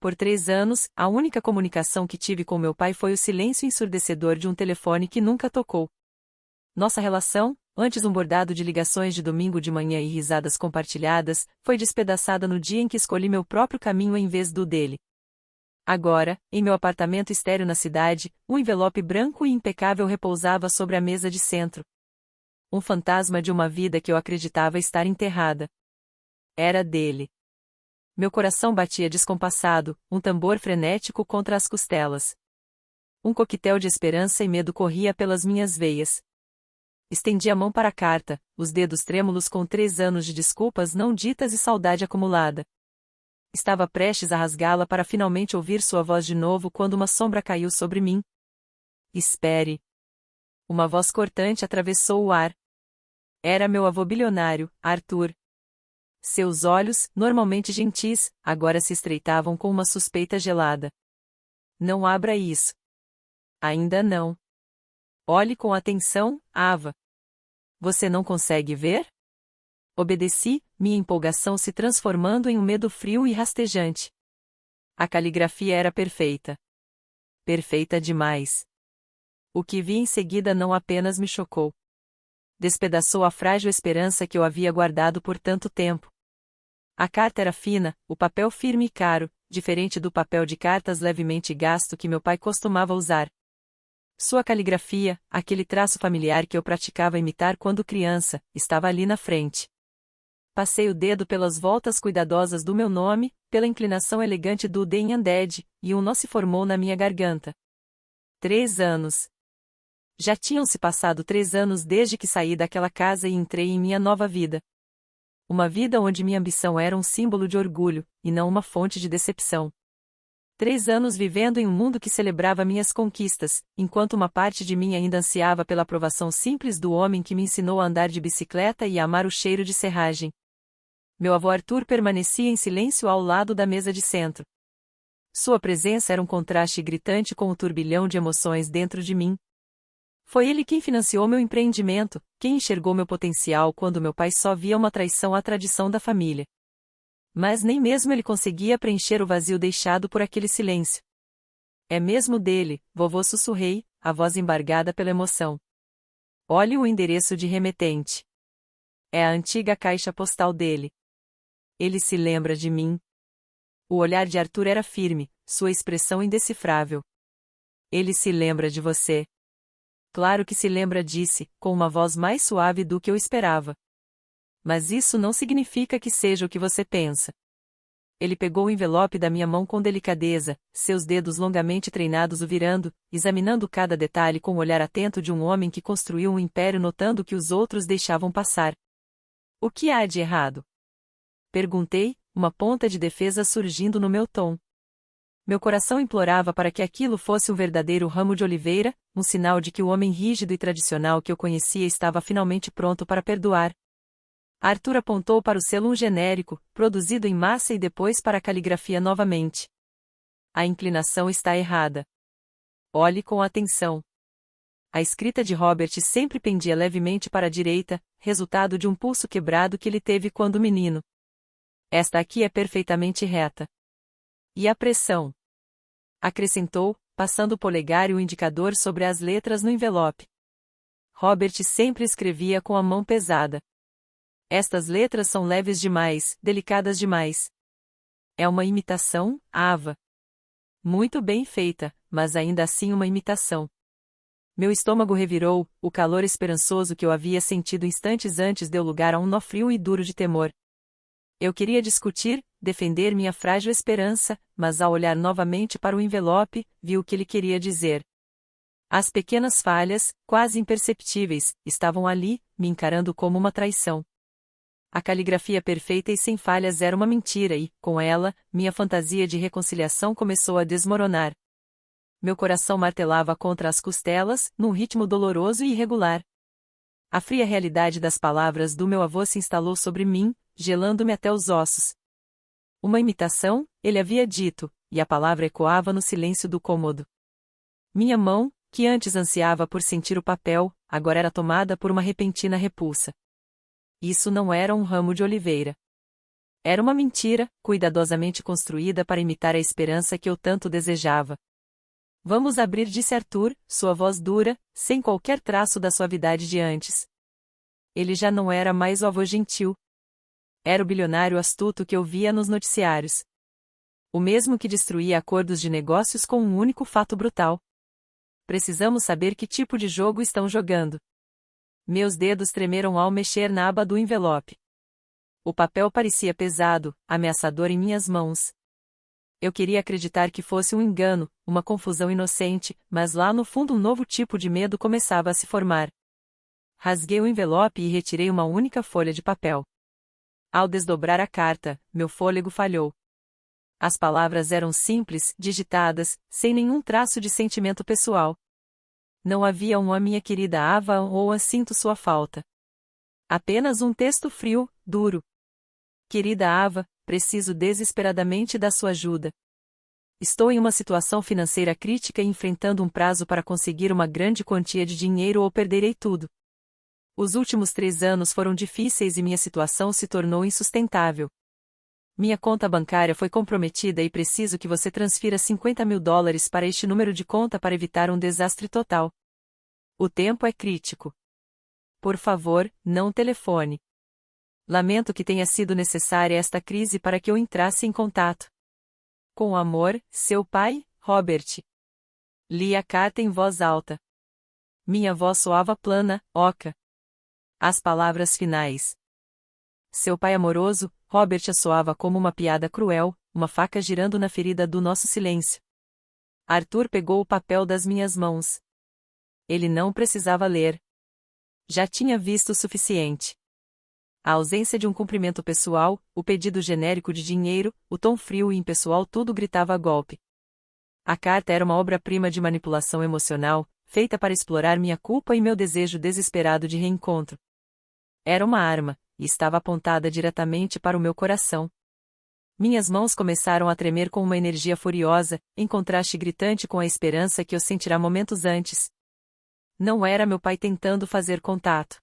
Por 3 anos, a única comunicação que tive com meu pai foi o silêncio ensurdecedor de um telefone que nunca tocou. Nossa relação, antes um bordado de ligações de domingo de manhã e risadas compartilhadas, foi despedaçada no dia em que escolhi meu próprio caminho em vez do dele. Agora, em meu apartamento estéril na cidade, um envelope branco e impecável repousava sobre a mesa de centro. Um fantasma de uma vida que eu acreditava estar enterrada. Era dele. Meu coração batia descompassado, um tambor frenético contra as costelas. Um coquetel de esperança e medo corria pelas minhas veias. Estendi a mão para a carta, os dedos trêmulos com 3 anos de desculpas não ditas e saudade acumulada. Estava prestes a rasgá-la para finalmente ouvir sua voz de novo quando uma sombra caiu sobre mim. Espere. Uma voz cortante atravessou o ar. Era meu avô bilionário, Arthur. Seus olhos, normalmente gentis, agora se estreitavam com uma suspeita gelada. Não abra isso. Ainda não. Olhe com atenção, Ava. Você não consegue ver? Obedeci, minha empolgação se transformando em um medo frio e rastejante. A caligrafia era perfeita. Perfeita demais. O que vi em seguida não apenas me chocou. Despedaçou a frágil esperança que eu havia guardado por tanto tempo. A carta era fina, o papel firme e caro, diferente do papel de cartas levemente gasto que meu pai costumava usar. Sua caligrafia, aquele traço familiar que eu praticava imitar quando criança, estava ali na frente. Passei o dedo pelas voltas cuidadosas do meu nome, pela inclinação elegante do D em Undead, e um nó se formou na minha garganta. 3 anos. Já tinham-se passado 3 anos desde que saí daquela casa e entrei em minha nova vida. Uma vida onde minha ambição era um símbolo de orgulho, e não uma fonte de decepção. 3 anos vivendo em um mundo que celebrava minhas conquistas, enquanto uma parte de mim ainda ansiava pela aprovação simples do homem que me ensinou a andar de bicicleta e a amar o cheiro de serragem. Meu avô Arthur permanecia em silêncio ao lado da mesa de centro. Sua presença era um contraste gritante com o turbilhão de emoções dentro de mim. Foi ele quem financiou meu empreendimento, quem enxergou meu potencial quando meu pai só via uma traição à tradição da família. Mas nem mesmo ele conseguia preencher o vazio deixado por aquele silêncio. É mesmo dele, vovô, sussurrei, a voz embargada pela emoção. Olhe o endereço de remetente. É a antiga caixa postal dele. Ele se lembra de mim. O olhar de Arthur era firme, sua expressão indecifrável. Ele se lembra de você. Claro que se lembra, disse, com uma voz mais suave do que eu esperava. Mas isso não significa que seja o que você pensa. Ele pegou o envelope da minha mão com delicadeza, seus dedos longamente treinados o virando, examinando cada detalhe com o olhar atento de um homem que construiu um império notando o que os outros deixavam passar. O que há de errado? Perguntei, uma ponta de defesa surgindo no meu tom. Meu coração implorava para que aquilo fosse um verdadeiro ramo de oliveira, um sinal de que o homem rígido e tradicional que eu conhecia estava finalmente pronto para perdoar. Arthur apontou para o selo um genérico, produzido em massa e depois para a caligrafia novamente. A inclinação está errada. Olhe com atenção. A escrita de Robert sempre pendia levemente para a direita, resultado de um pulso quebrado que ele teve quando menino. Esta aqui é perfeitamente reta. E a pressão? Acrescentou, passando o polegar e o indicador sobre as letras no envelope. Robert sempre escrevia com a mão pesada. Estas letras são leves demais, delicadas demais. É uma imitação, Ava. Muito bem feita, mas ainda assim uma imitação. Meu estômago revirou, o calor esperançoso que eu havia sentido instantes antes deu lugar a um nó frio e duro de temor. Eu queria discutir, defender minha frágil esperança, mas ao olhar novamente para o envelope, vi o que ele queria dizer. As pequenas falhas, quase imperceptíveis, estavam ali, me encarando como uma traição. A caligrafia perfeita e sem falhas era uma mentira e, com ela, minha fantasia de reconciliação começou a desmoronar. Meu coração martelava contra as costelas, num ritmo doloroso e irregular. A fria realidade das palavras do meu avô se instalou sobre mim, gelando-me até os ossos. Uma imitação, ele havia dito, e a palavra ecoava no silêncio do cômodo. Minha mão, que antes ansiava por sentir o papel, agora era tomada por uma repentina repulsa. Isso não era um ramo de oliveira. Era uma mentira, cuidadosamente construída para imitar a esperança que eu tanto desejava. Vamos abrir, disse Arthur, sua voz dura, sem qualquer traço da suavidade de antes. Ele já não era mais o avô gentil. Era o bilionário astuto que eu via nos noticiários. O mesmo que destruía acordos de negócios com um único fato brutal. Precisamos saber que tipo de jogo estão jogando. Meus dedos tremeram ao mexer na aba do envelope. O papel parecia pesado, ameaçador em minhas mãos. Eu queria acreditar que fosse um engano, uma confusão inocente, mas lá no fundo um novo tipo de medo começava a se formar. Rasguei o envelope e retirei uma única folha de papel. Ao desdobrar a carta, meu fôlego falhou. As palavras eram simples, digitadas, sem nenhum traço de sentimento pessoal. Não havia um "a minha querida Ava" ou "a sinto sua falta". Apenas um texto frio, duro. Querida Ava, preciso desesperadamente da sua ajuda. Estou em uma situação financeira crítica e enfrentando um prazo para conseguir uma grande quantia de dinheiro ou perderei tudo. Os últimos 3 anos foram difíceis e minha situação se tornou insustentável. Minha conta bancária foi comprometida e preciso que você transfira $50.000 para este número de conta para evitar um desastre total. O tempo é crítico. Por favor, não telefone. Lamento que tenha sido necessária esta crise para que eu entrasse em contato. Com amor, seu pai, Robert. Li a carta em voz alta. Minha voz soava plana, oca. As palavras finais. Seu pai amoroso, Robert, soava como uma piada cruel, uma faca girando na ferida do nosso silêncio. Arthur pegou o papel das minhas mãos. Ele não precisava ler. Já tinha visto o suficiente. A ausência de um cumprimento pessoal, o pedido genérico de dinheiro, o tom frio e impessoal, tudo gritava a golpe. A carta era uma obra-prima de manipulação emocional, feita para explorar minha culpa e meu desejo desesperado de reencontro. Era uma arma, e estava apontada diretamente para o meu coração. Minhas mãos começaram a tremer com uma energia furiosa, em contraste gritante com a esperança que eu sentira momentos antes. Não era meu pai tentando fazer contato.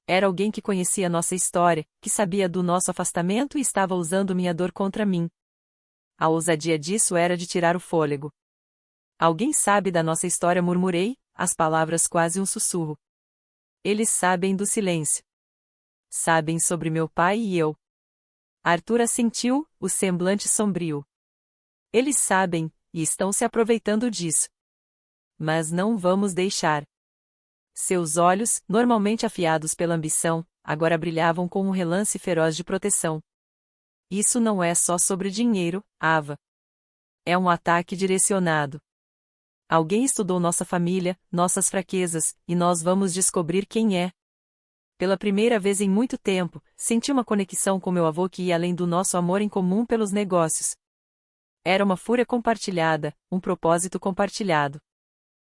Era alguém que conhecia nossa história, que sabia do nosso afastamento e estava usando minha dor contra mim. A ousadia disso era de tirar o fôlego. Alguém sabe da nossa história, murmurei, as palavras quase um sussurro. Eles sabem do silêncio. Sabem sobre meu pai e eu. Arthur assentiu, o semblante sombrio. Eles sabem, e estão se aproveitando disso. Mas não vamos deixar. Seus olhos, normalmente afiados pela ambição, agora brilhavam com um relance feroz de proteção. Isso não é só sobre dinheiro, Ava. É um ataque direcionado. Alguém estudou nossa família, nossas fraquezas, e nós vamos descobrir quem é. Pela primeira vez em muito tempo, senti uma conexão com meu avô que ia além do nosso amor em comum pelos negócios. Era uma fúria compartilhada, um propósito compartilhado.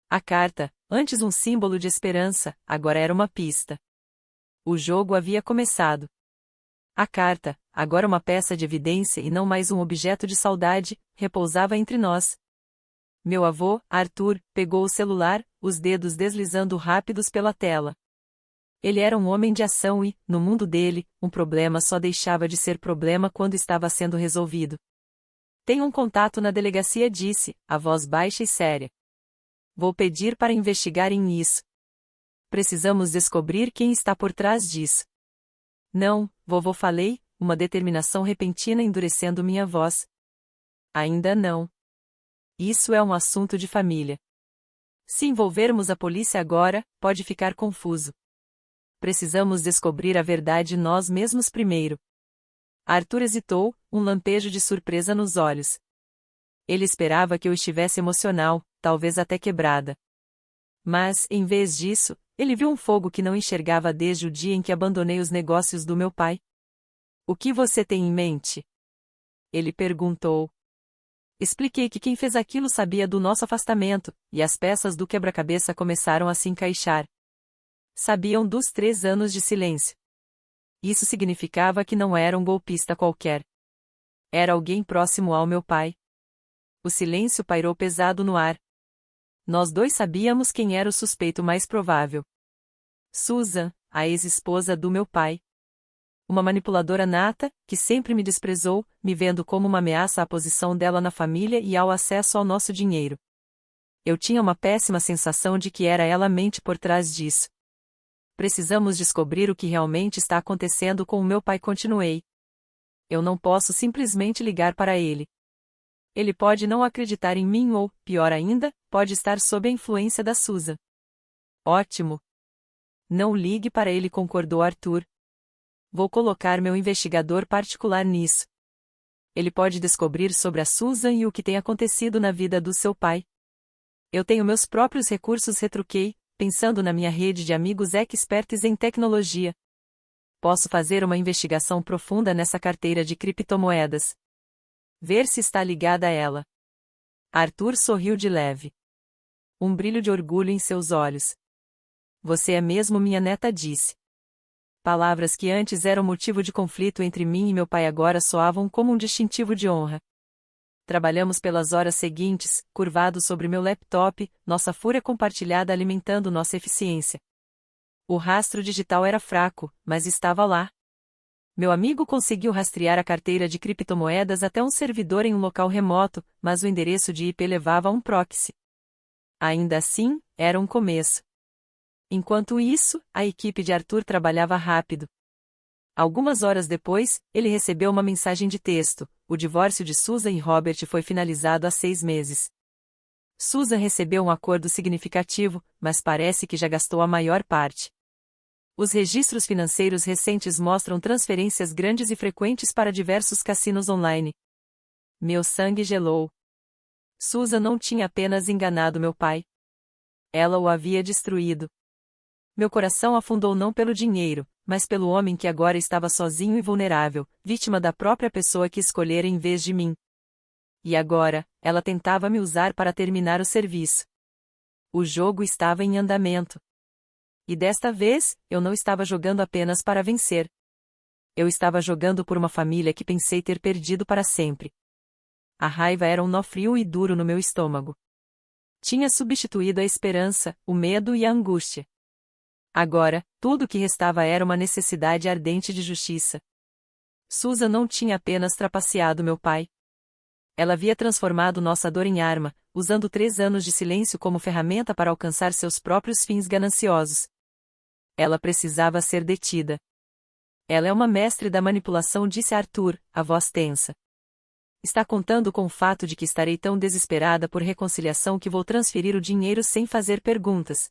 A carta, antes um símbolo de esperança, agora era uma pista. O jogo havia começado. A carta, agora uma peça de evidência e não mais um objeto de saudade, repousava entre nós. Meu avô, Arthur, pegou o celular, os dedos deslizando rápidos pela tela. Ele era um homem de ação e, no mundo dele, um problema só deixava de ser problema quando estava sendo resolvido. Tenho um contato na delegacia, disse, a voz baixa e séria. Vou pedir para investigarem isso. Precisamos descobrir quem está por trás disso. Não, vovô, falei, uma determinação repentina endurecendo minha voz. Ainda não. Isso é um assunto de família. Se envolvermos a polícia agora, pode ficar confuso. Precisamos descobrir a verdade nós mesmos primeiro. Arthur hesitou, um lampejo de surpresa nos olhos. Ele esperava que eu estivesse emocional, talvez até quebrada. Mas, em vez disso, ele viu um fogo que não enxergava desde o dia em que abandonei os negócios do meu pai. O que você tem em mente? Ele perguntou. Expliquei que quem fez aquilo sabia do nosso afastamento, e as peças do quebra-cabeça começaram a se encaixar. Sabiam dos 3 anos de silêncio. Isso significava que não era um golpista qualquer. Era alguém próximo ao meu pai. O silêncio pairou pesado no ar. Nós dois sabíamos quem era o suspeito mais provável. Susan, a ex-esposa do meu pai. Uma manipuladora nata, que sempre me desprezou, me vendo como uma ameaça à posição dela na família e ao acesso ao nosso dinheiro. Eu tinha uma péssima sensação de que era ela a mente por trás disso. Precisamos descobrir o que realmente está acontecendo com o meu pai, continuei. Eu não posso simplesmente ligar para ele. Ele pode não acreditar em mim ou, pior ainda, pode estar sob a influência da Susan. Ótimo. Não ligue para ele, concordou Arthur. Vou colocar meu investigador particular nisso. Ele pode descobrir sobre a Susan e o que tem acontecido na vida do seu pai. Eu tenho meus próprios recursos, retruquei, pensando na minha rede de amigos expertos em tecnologia. Posso fazer uma investigação profunda nessa carteira de criptomoedas. Ver se está ligada a ela. Arthur sorriu de leve. Um brilho de orgulho em seus olhos. Você é mesmo minha neta, disse. Palavras que antes eram motivo de conflito entre mim e meu pai agora soavam como um distintivo de honra. Trabalhamos pelas horas seguintes, curvados sobre meu laptop, nossa fúria compartilhada alimentando nossa eficiência. O rastro digital era fraco, mas estava lá. Meu amigo conseguiu rastrear a carteira de criptomoedas até um servidor em um local remoto, mas o endereço de IP levava a um proxy. Ainda assim, era um começo. Enquanto isso, a equipe de Arthur trabalhava rápido. Algumas horas depois, ele recebeu uma mensagem de texto: o divórcio de Susan e Robert foi finalizado há 6 meses. Susan recebeu um acordo significativo, mas parece que já gastou a maior parte. Os registros financeiros recentes mostram transferências grandes e frequentes para diversos cassinos online. Meu sangue gelou. Susan não tinha apenas enganado meu pai. Ela o havia destruído. Meu coração afundou não pelo dinheiro, mas pelo homem que agora estava sozinho e vulnerável, vítima da própria pessoa que escolhera em vez de mim. E agora, ela tentava me usar para terminar o serviço. O jogo estava em andamento. E desta vez, eu não estava jogando apenas para vencer. Eu estava jogando por uma família que pensei ter perdido para sempre. A raiva era um nó frio e duro no meu estômago. Tinha substituído a esperança, o medo e a angústia. Agora, tudo o que restava era uma necessidade ardente de justiça. Susan não tinha apenas trapaceado meu pai. Ela havia transformado nossa dor em arma, usando 3 anos de silêncio como ferramenta para alcançar seus próprios fins gananciosos. Ela precisava ser detida. Ela é uma mestre da manipulação, disse Arthur, a voz tensa. Está contando com o fato de que estarei tão desesperada por reconciliação que vou transferir o dinheiro sem fazer perguntas.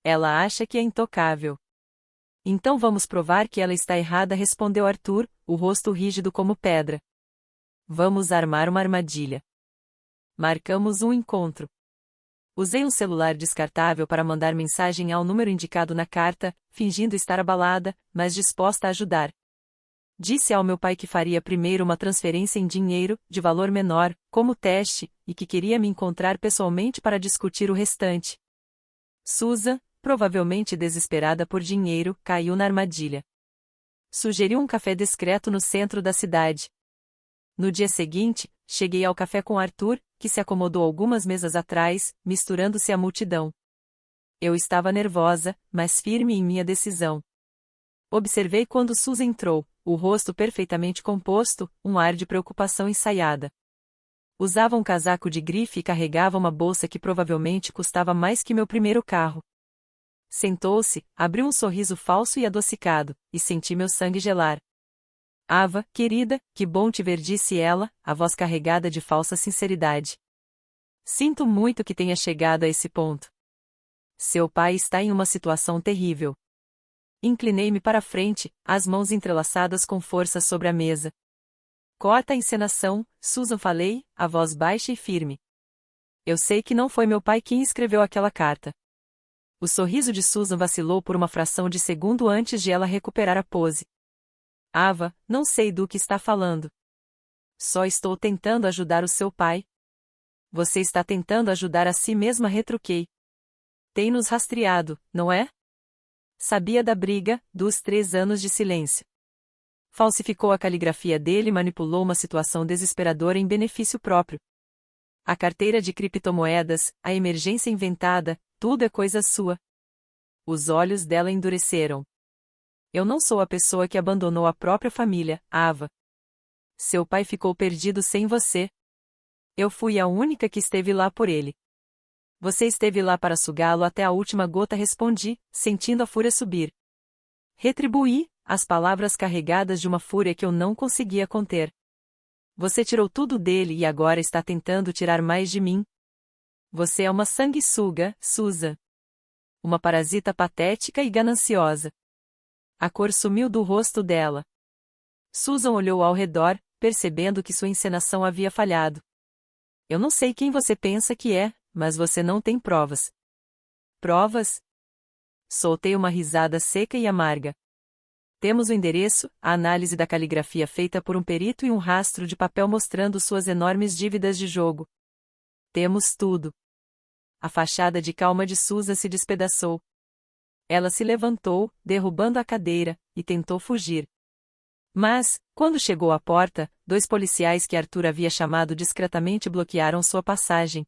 Ela acha que é intocável. Então vamos provar que ela está errada, respondeu Arthur, o rosto rígido como pedra. Vamos armar uma armadilha. Marcamos um encontro. Usei um celular descartável para mandar mensagem ao número indicado na carta, fingindo estar abalada, mas disposta a ajudar. Disse ao meu pai que faria primeiro uma transferência em dinheiro, de valor menor, como teste, e que queria me encontrar pessoalmente para discutir o restante. Susan, provavelmente desesperada por dinheiro, caiu na armadilha. Sugeriu um café discreto no centro da cidade. No dia seguinte, cheguei ao café com Arthur, que se acomodou algumas mesas atrás, misturando-se à multidão. Eu estava nervosa, mas firme em minha decisão. Observei quando Susan entrou, o rosto perfeitamente composto, um ar de preocupação ensaiada. Usava um casaco de grife e carregava uma bolsa que provavelmente custava mais que meu primeiro carro. Sentou-se, abriu um sorriso falso e adocicado, e senti meu sangue gelar. Ava, querida, que bom te ver, disse ela, a voz carregada de falsa sinceridade. Sinto muito que tenha chegado a esse ponto. Seu pai está em uma situação terrível. Inclinei-me para a frente, as mãos entrelaçadas com força sobre a mesa. Corta a encenação, Susan, falei, a voz baixa e firme. Eu sei que não foi meu pai quem escreveu aquela carta. O sorriso de Susan vacilou por uma fração de segundo antes de ela recuperar a pose. Ava, não sei do que está falando. Só estou tentando ajudar o seu pai. Você está tentando ajudar a si mesma, retruquei. Tem nos rastreado, não é? Sabia da briga, dos 3 anos de silêncio. Falsificou a caligrafia dele e manipulou uma situação desesperadora em benefício próprio. A carteira de criptomoedas, a emergência inventada, tudo é coisa sua. Os olhos dela endureceram. Eu não sou a pessoa que abandonou a própria família, Ava. Seu pai ficou perdido sem você. Eu fui a única que esteve lá por ele. Você esteve lá para sugá-lo até a última gota, respondi, sentindo a fúria subir. Retribuí, as palavras carregadas de uma fúria que eu não conseguia conter. Você tirou tudo dele e agora está tentando tirar mais de mim. Você é uma sanguessuga, Susan. Uma parasita patética e gananciosa. A cor sumiu do rosto dela. Susan olhou ao redor, percebendo que sua encenação havia falhado. Eu não sei quem você pensa que é, mas você não tem provas. Provas? Soltei uma risada seca e amarga. Temos o endereço, a análise da caligrafia feita por um perito e um rastro de papel mostrando suas enormes dívidas de jogo. Temos tudo. A fachada de calma de Susan se despedaçou. Ela se levantou, derrubando a cadeira, e tentou fugir. Mas, quando chegou à porta, 2 policiais que Arthur havia chamado discretamente bloquearam sua passagem.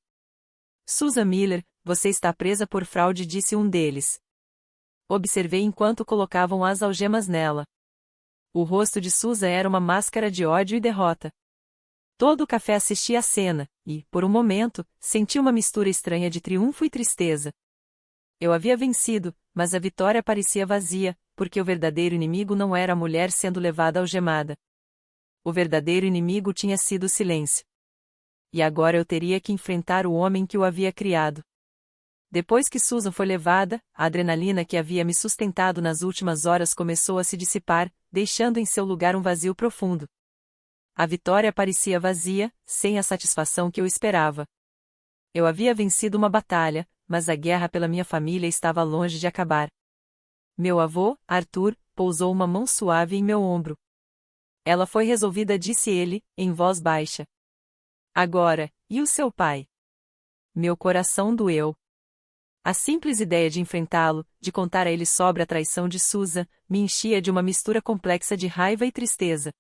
Susan Miller, você está presa por fraude, disse um deles. Observei enquanto colocavam as algemas nela. O rosto de Susan era uma máscara de ódio e derrota. Todo o café assistia à cena, e, por um momento, senti uma mistura estranha de triunfo e tristeza. Eu havia vencido, mas a vitória parecia vazia, porque o verdadeiro inimigo não era a mulher sendo levada algemada. O verdadeiro inimigo tinha sido o silêncio. E agora eu teria que enfrentar o homem que o havia criado. Depois que Susan foi levada, a adrenalina que havia me sustentado nas últimas horas começou a se dissipar, deixando em seu lugar um vazio profundo. A vitória parecia vazia, sem a satisfação que eu esperava. Eu havia vencido uma batalha, mas a guerra pela minha família estava longe de acabar. Meu avô, Arthur, pousou uma mão suave em meu ombro. Ela foi resolvida, disse ele, em voz baixa. Agora, e o seu pai? Meu coração doeu. A simples ideia de enfrentá-lo, de contar a ele sobre a traição de Susan, me enchia de uma mistura complexa de raiva e tristeza.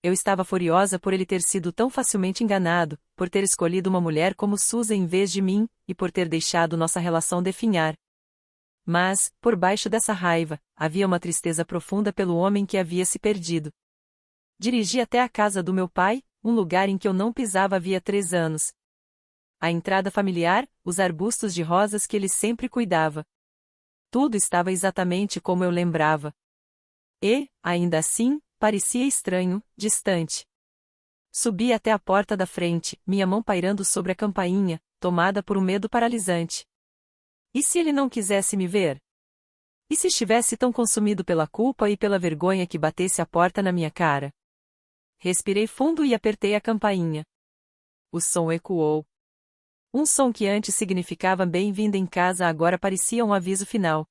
Eu estava furiosa por ele ter sido tão facilmente enganado, por ter escolhido uma mulher como Susan em vez de mim, e por ter deixado nossa relação definhar. Mas, por baixo dessa raiva, havia uma tristeza profunda pelo homem que havia se perdido. Dirigi até a casa do meu pai, um lugar em que eu não pisava havia 3 anos. A entrada familiar, os arbustos de rosas que ele sempre cuidava. Tudo estava exatamente como eu lembrava. E, ainda assim, parecia estranho, distante. Subi até a porta da frente, minha mão pairando sobre a campainha, tomada por um medo paralisante. E se ele não quisesse me ver? E se estivesse tão consumido pela culpa e pela vergonha que batesse a porta na minha cara? Respirei fundo e apertei a campainha. O som ecoou. Um som que antes significava bem-vindo em casa agora parecia um aviso final.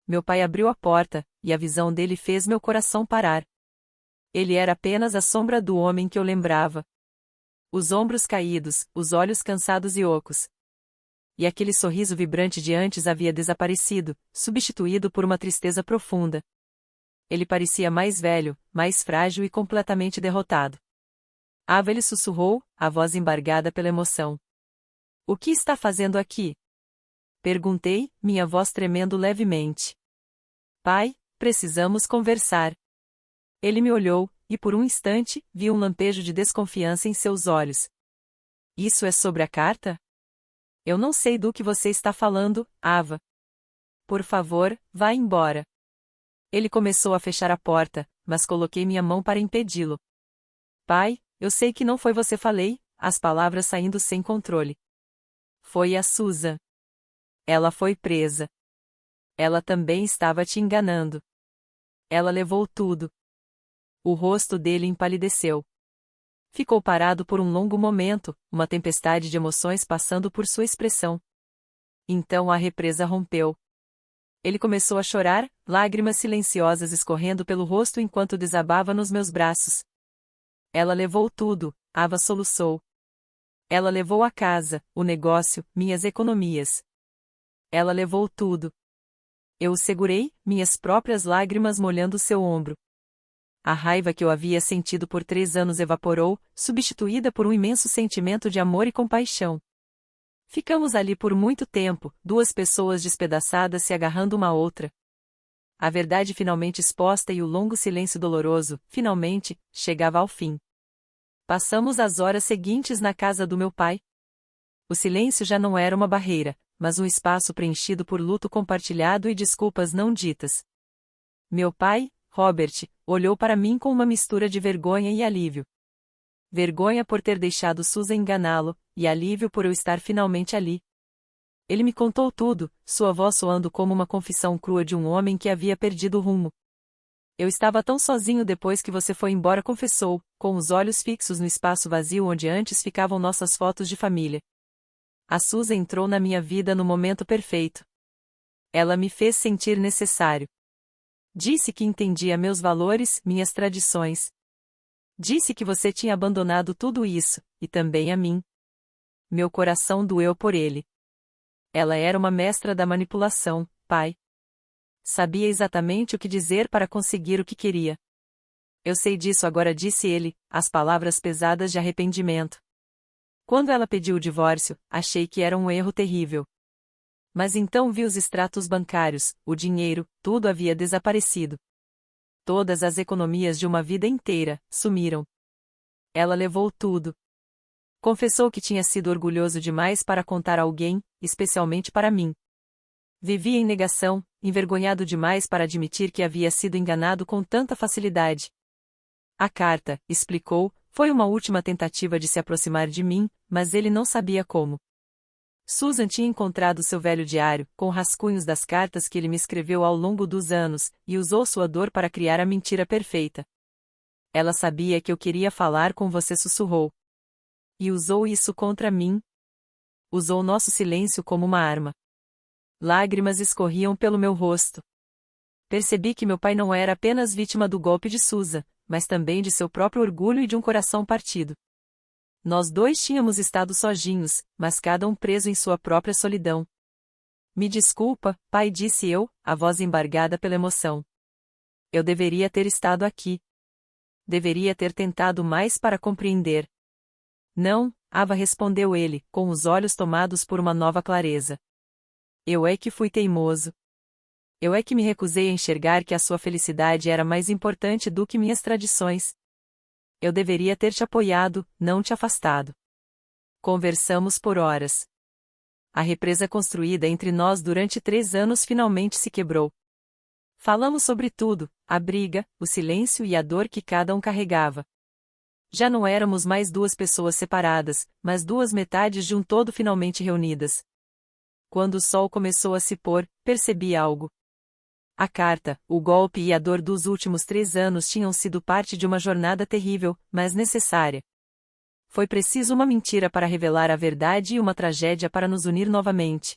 Meu pai abriu a porta, e a visão dele fez meu coração parar. Ele era apenas a sombra do homem que eu lembrava. Os ombros caídos, os olhos cansados e ocos. E aquele sorriso vibrante de antes havia desaparecido, substituído por uma tristeza profunda. Ele parecia mais velho, mais frágil e completamente derrotado. Ava, ele sussurrou, a voz embargada pela emoção. O que está fazendo aqui? Perguntei, minha voz tremendo levemente. Pai, precisamos conversar. Ele me olhou, e por um instante, vi um lampejo de desconfiança em seus olhos. Isso é sobre a carta? Eu não sei do que você está falando, Ava. Por favor, vá embora. Ele começou a fechar a porta, mas coloquei minha mão para impedi-lo. Pai, eu sei que não foi você, falei, as palavras saindo sem controle. Foi a Susan. Ela foi presa. Ela também estava te enganando. Ela levou tudo. O rosto dele empalideceu. Ficou parado por um longo momento, uma tempestade de emoções passando por sua expressão. Então a represa rompeu. Ele começou a chorar, lágrimas silenciosas escorrendo pelo rosto enquanto desabava nos meus braços. Ela levou tudo, Ava soluçou. Ela levou a casa, o negócio, minhas economias. Ela levou tudo. Eu o segurei, minhas próprias lágrimas molhando seu ombro. A raiva que eu havia sentido por 3 anos evaporou, substituída por um imenso sentimento de amor e compaixão. Ficamos ali por muito tempo, 2 pessoas despedaçadas se agarrando uma à outra. A verdade finalmente exposta e o longo silêncio doloroso, finalmente, chegava ao fim. Passamos as horas seguintes na casa do meu pai. O silêncio já não era uma barreira, mas um espaço preenchido por luto compartilhado e desculpas não ditas. Meu pai, Robert, olhou para mim com uma mistura de vergonha e alívio. Vergonha por ter deixado Susan enganá-lo, e alívio por eu estar finalmente ali. Ele me contou tudo, sua voz soando como uma confissão crua de um homem que havia perdido o rumo. Eu estava tão sozinho depois que você foi embora, confessou, com os olhos fixos no espaço vazio onde antes ficavam nossas fotos de família. A Susan entrou na minha vida no momento perfeito. Ela me fez sentir necessário. Disse que entendia meus valores, minhas tradições. Disse que você tinha abandonado tudo isso, e também a mim. Meu coração doeu por ele. Ela era uma mestra da manipulação, pai. Sabia exatamente o que dizer para conseguir o que queria. Eu sei disso agora, disse ele, as palavras pesadas de arrependimento. Quando ela pediu o divórcio, achei que era um erro terrível. Mas então vi os extratos bancários, o dinheiro, tudo havia desaparecido. Todas as economias de uma vida inteira sumiram. Ela levou tudo. Confessou que tinha sido orgulhoso demais para contar a alguém, especialmente para mim. Vivia em negação, envergonhado demais para admitir que havia sido enganado com tanta facilidade. A carta, explicou, foi uma última tentativa de se aproximar de mim, mas ele não sabia como. Susan tinha encontrado seu velho diário, com rascunhos das cartas que ele me escreveu ao longo dos anos, e usou sua dor para criar a mentira perfeita. Ela sabia que eu queria falar com você, sussurrou. E usou isso contra mim. Usou nosso silêncio como uma arma. Lágrimas escorriam pelo meu rosto. Percebi que meu pai não era apenas vítima do golpe de Susan, mas também de seu próprio orgulho e de um coração partido. Nós dois tínhamos estado sozinhos, mas cada um preso em sua própria solidão. Me desculpa, pai, disse eu, a voz embargada pela emoção. Eu deveria ter estado aqui. Deveria ter tentado mais para compreender. Não, Ava, respondeu ele, com os olhos tomados por uma nova clareza. Eu é que fui teimoso. Eu é que me recusei a enxergar que a sua felicidade era mais importante do que minhas tradições. Eu deveria ter te apoiado, não te afastado. Conversamos por horas. A represa construída entre nós durante 3 anos finalmente se quebrou. Falamos sobre tudo, a briga, o silêncio e a dor que cada um carregava. Já não éramos mais 2 pessoas separadas, mas 2 metades de um todo finalmente reunidas. Quando o sol começou a se pôr, percebi algo. A carta, o golpe e a dor dos últimos 3 anos tinham sido parte de uma jornada terrível, mas necessária. Foi preciso uma mentira para revelar a verdade e uma tragédia para nos unir novamente.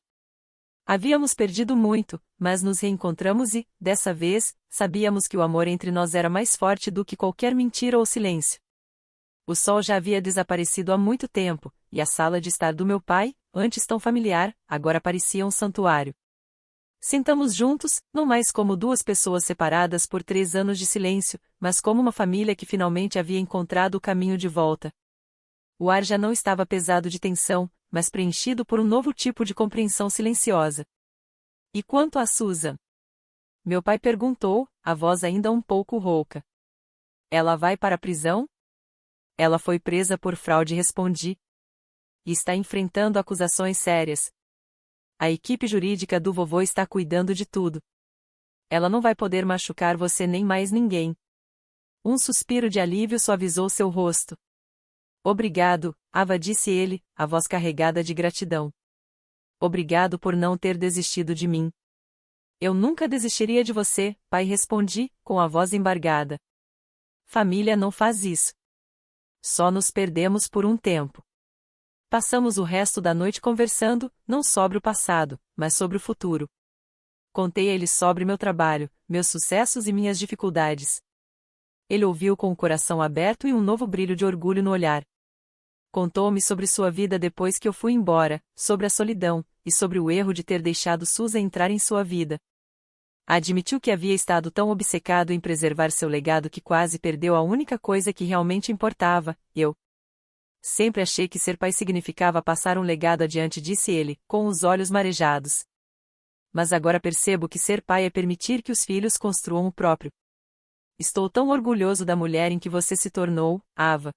Havíamos perdido muito, mas nos reencontramos e, dessa vez, sabíamos que o amor entre nós era mais forte do que qualquer mentira ou silêncio. O sol já havia desaparecido há muito tempo, e a sala de estar do meu pai, antes tão familiar, agora parecia um santuário. Sentamos juntos, não mais como 2 pessoas separadas por 3 anos de silêncio, mas como uma família que finalmente havia encontrado o caminho de volta. O ar já não estava pesado de tensão, mas preenchido por um novo tipo de compreensão silenciosa. E quanto a Susan? Meu pai perguntou, a voz ainda um pouco rouca. Ela vai para a prisão? Ela foi presa por fraude, respondi. E está enfrentando acusações sérias. A equipe jurídica do vovô está cuidando de tudo. Ela não vai poder machucar você nem mais ninguém. Um suspiro de alívio suavizou seu rosto. Obrigado, Ava, disse ele, a voz carregada de gratidão. Obrigado por não ter desistido de mim. Eu nunca desistiria de você, pai, respondi, com a voz embargada. Família não faz isso. Só nos perdemos por um tempo. Passamos o resto da noite conversando, não sobre o passado, mas sobre o futuro. Contei a ele sobre meu trabalho, meus sucessos e minhas dificuldades. Ele ouviu com o coração aberto e um novo brilho de orgulho no olhar. Contou-me sobre sua vida depois que eu fui embora, sobre a solidão, e sobre o erro de ter deixado Susan entrar em sua vida. Admitiu que havia estado tão obcecado em preservar seu legado que quase perdeu a única coisa que realmente importava, eu. Sempre achei que ser pai significava passar um legado adiante, disse ele, com os olhos marejados. Mas agora percebo que ser pai é permitir que os filhos construam o próprio. Estou tão orgulhoso da mulher em que você se tornou, Ava.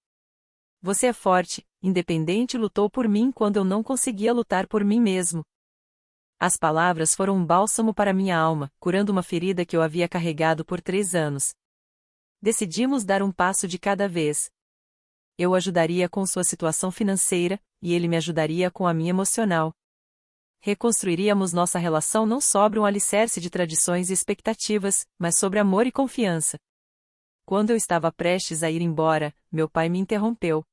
Você é forte, independente e lutou por mim quando eu não conseguia lutar por mim mesmo. As palavras foram um bálsamo para minha alma, curando uma ferida que eu havia carregado por 3 anos. Decidimos dar um passo de cada vez. Eu o ajudaria com sua situação financeira, e ele me ajudaria com a minha emocional. Reconstruiríamos nossa relação não sobre um alicerce de tradições e expectativas, mas sobre amor e confiança. Quando eu estava prestes a ir embora, meu pai me interrompeu.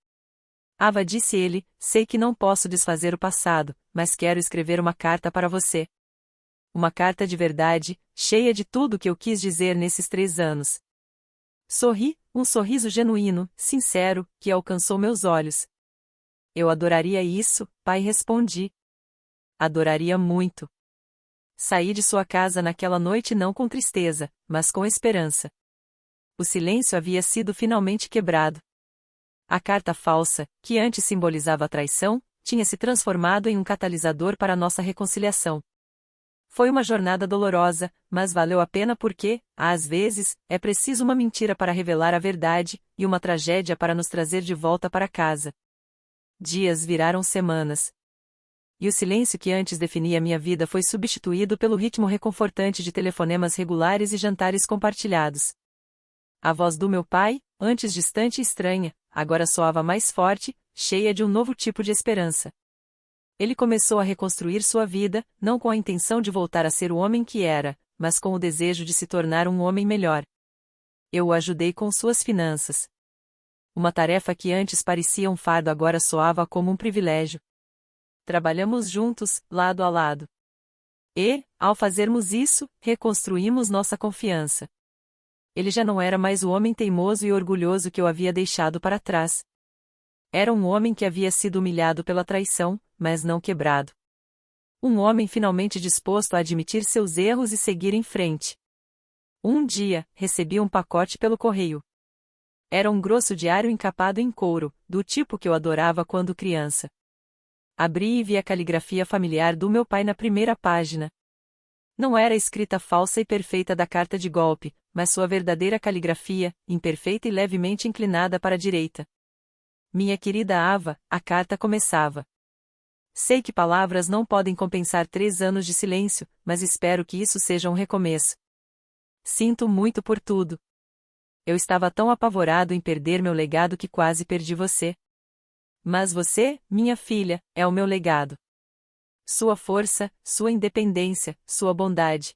Ava, disse ele, sei que não posso desfazer o passado, mas quero escrever uma carta para você. Uma carta de verdade, cheia de tudo o que eu quis dizer nesses 3 anos. Sorri, um sorriso genuíno, sincero, que alcançou meus olhos. Eu adoraria isso, pai, respondi. Adoraria muito. Saí de sua casa naquela noite não com tristeza, mas com esperança. O silêncio havia sido finalmente quebrado. A carta falsa, que antes simbolizava a traição, tinha se transformado em um catalisador para nossa reconciliação. Foi uma jornada dolorosa, mas valeu a pena porque, às vezes, é preciso uma mentira para revelar a verdade, e uma tragédia para nos trazer de volta para casa. Dias viraram semanas. E o silêncio que antes definia minha vida foi substituído pelo ritmo reconfortante de telefonemas regulares e jantares compartilhados. A voz do meu pai, antes distante e estranha, agora soava mais forte, cheia de um novo tipo de esperança. Ele começou a reconstruir sua vida, não com a intenção de voltar a ser o homem que era, mas com o desejo de se tornar um homem melhor. Eu o ajudei com suas finanças. Uma tarefa que antes parecia um fardo agora soava como um privilégio. Trabalhamos juntos, lado a lado. E, ao fazermos isso, reconstruímos nossa confiança. Ele já não era mais o homem teimoso e orgulhoso que eu havia deixado para trás. Era um homem que havia sido humilhado pela traição, mas não quebrado. Um homem finalmente disposto a admitir seus erros e seguir em frente. Um dia, recebi um pacote pelo correio. Era um grosso diário encapado em couro, do tipo que eu adorava quando criança. Abri e vi a caligrafia familiar do meu pai na primeira página. Não era a escrita falsa e perfeita da carta de golpe, mas sua verdadeira caligrafia, imperfeita e levemente inclinada para a direita. Minha querida Ava, a carta começava. Sei que palavras não podem compensar 3 anos de silêncio, mas espero que isso seja um recomeço. Sinto muito por tudo. Eu estava tão apavorado em perder meu legado que quase perdi você. Mas você, minha filha, é o meu legado. Sua força, sua independência, sua bondade.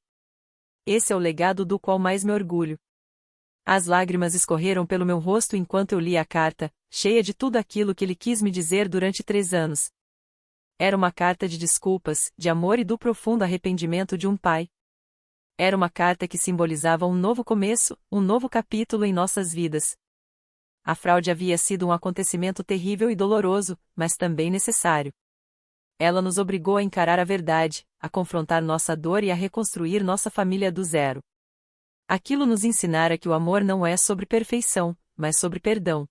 Esse é o legado do qual mais me orgulho. As lágrimas escorreram pelo meu rosto enquanto eu lia a carta, cheia de tudo aquilo que ele quis me dizer durante 3 anos. Era uma carta de desculpas, de amor e do profundo arrependimento de um pai. Era uma carta que simbolizava um novo começo, um novo capítulo em nossas vidas. A fraude havia sido um acontecimento terrível e doloroso, mas também necessário. Ela nos obrigou a encarar a verdade, a confrontar nossa dor e a reconstruir nossa família do zero. Aquilo nos ensinara que o amor não é sobre perfeição, mas sobre perdão.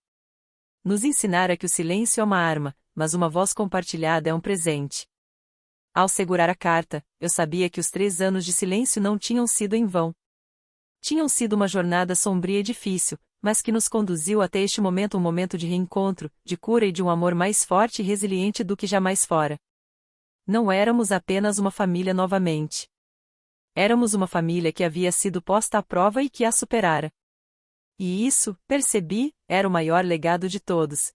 Nos ensinara que o silêncio é uma arma, mas uma voz compartilhada é um presente. Ao segurar a carta, eu sabia que os 3 anos de silêncio não tinham sido em vão. Tinham sido uma jornada sombria e difícil, mas que nos conduziu até este momento, um momento de reencontro, de cura e de um amor mais forte e resiliente do que jamais fora. Não éramos apenas uma família novamente. Éramos uma família que havia sido posta à prova e que a superara. E isso, percebi, era o maior legado de todos.